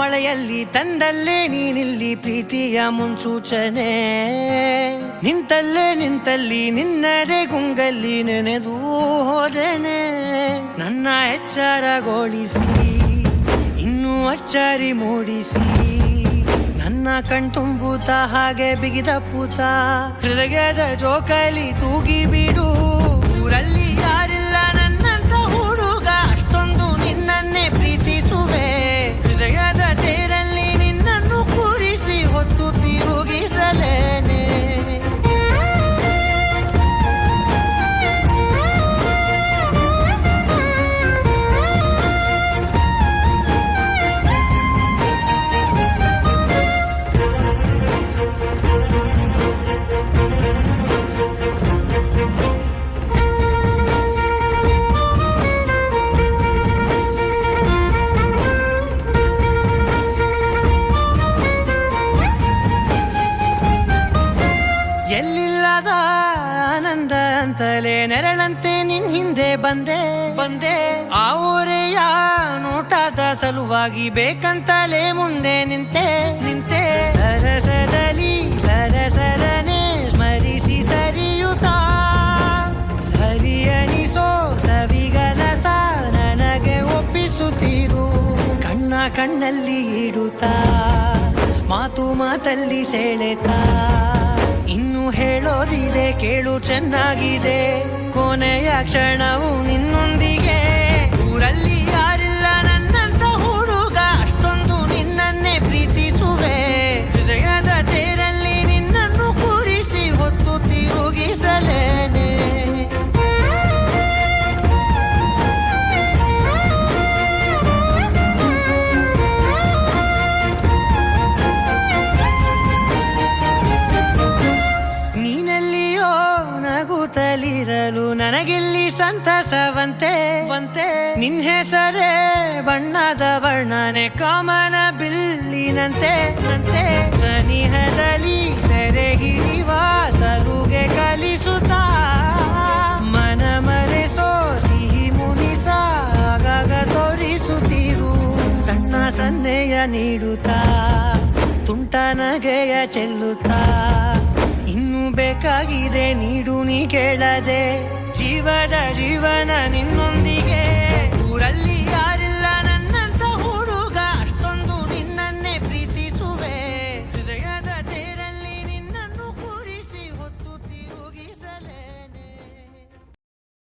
ಹೊಳೆಯಲ್ಲಿ ತಂದಲ್ಲೇ ನೀನಿಲ್ಲಿ ಪ್ರೀತಿಯ ಮುನ್ಸೂಚನೆ. ನಿಂತಲ್ಲಿ ನಿನ್ನದೇ ಗುಂಗಲ್ಲಿ ನೆನೆದು ಹೋದೆನೆ. ನನ್ನ ಎಚ್ಚರಗೊಳಿಸಿ ಇನ್ನೂ ಅಚ್ಚರಿ ಮೂಡಿಸಿ ನನ್ನ ಕಣ್ತುಂಬುತ್ತ ಹಾಗೆ ಬಿಗಿದ ಪೂತ ಹೃದಯದ ಜೋಕಾಲಿ ತೂಗಿ ಬಿಡು. ಊರಲ್ಲಿ ಯಾರಿಲ್ಲ ನನ್ನಂತ ಹುಡುಗ, ಅಷ್ಟೊಂದು ನಿನ್ನನ್ನೇ ಪ್ರೀತಿಸುವೆ. ಹೃದಯದ ತೇರಲ್ಲಿ ನಿನ್ನನ್ನು ಕೂರಿಸಿ ಹೊತ್ತು ತಿರುಗಿಸಲೇನೆ. ಎಲ್ಲಿಲ್ಲದ ಆನಂದ ಅಂತಲೇ ನೆರಳಂತೆ ನಿನ್ ಹಿಂದೆ ಬಂದೆ. ಆ ಊರೆಯ ನೋಟದ ಸಲುವಾಗಿ ಬೇಕಂತಲೇ ಮುಂದೆ ನಿಂತೆ. ಸರಸರನೆ ಸ್ಮರಿಸಿ ಸರಿಯುತ್ತಾ ಸರಿಯನಿಸೋ ಸವಿಗನಸ ನನಗೆ ಒಪ್ಪಿಸುತ್ತೀರು. ಕಣ್ಣಲ್ಲಿ ಇಡುತ್ತಾ ಮಾತಲ್ಲಿ ಸೆಳೆತಾ ಇನ್ನು ಹೇಳೋದಿದೆ ಕೇಳು ಚೆನ್ನಾಗಿದೆ. ಕೊನೆಯ ಕ್ಷಣವು ನಿನ್ನೊಂದಿಗೆ. ಊರಲ್ಲಿ ಯಾರಿಲ್ಲ ನನ್ನಂತ ಹುಡುಗ, ಅಷ್ಟೊಂದು ನಿನ್ನನ್ನೇ ಪ್ರೀತಿಸುವೆ. ಹೃದಯದ ತೇರಲ್ಲಿ ನಿನ್ನನ್ನು ಕೂರಿಸಿ ಹೊತ್ತು ತಿರುಗಿಸಲೇನೆ. ನೀನೆಲ್ಲಿಯೋ ನಗುತ್ತಲಿರಲು ನನಗಿಲ್ಲಿ ಸಂತಸವಂತೆ. ನಿನ್ ಹೆಸರೇ ಬಣ್ಣದ ವರ್ಣನೆ ಕಾಮನ ಬಿಲ್ಲಿನಂತೆ. ಸನಿಹದಲ್ಲಿ ಸೆರೆ ಹಿಡಿಯುವ ಸಲುಗೆ ಕಲಿಸುತ್ತಾ ಮನ ಮರೆಸೋ ಸಿಹಿ ಮುನಿಸ ಆಗಾಗ ತೋರಿಸುತ್ತೀರು. ಸಣ್ಣ ಸನ್ನೆಯ ನೀಡುತ್ತಾ ತುಂಟ ನಗೆಯ ಚೆಲ್ಲುತ್ತಾ ಇನ್ನು ಬೇಕಾಗಿದೆ ನೀಡು ನೀ ಕೇಳದೆ. ಜೀವನ ನಿನ್ನೊಂದಿಗೆ.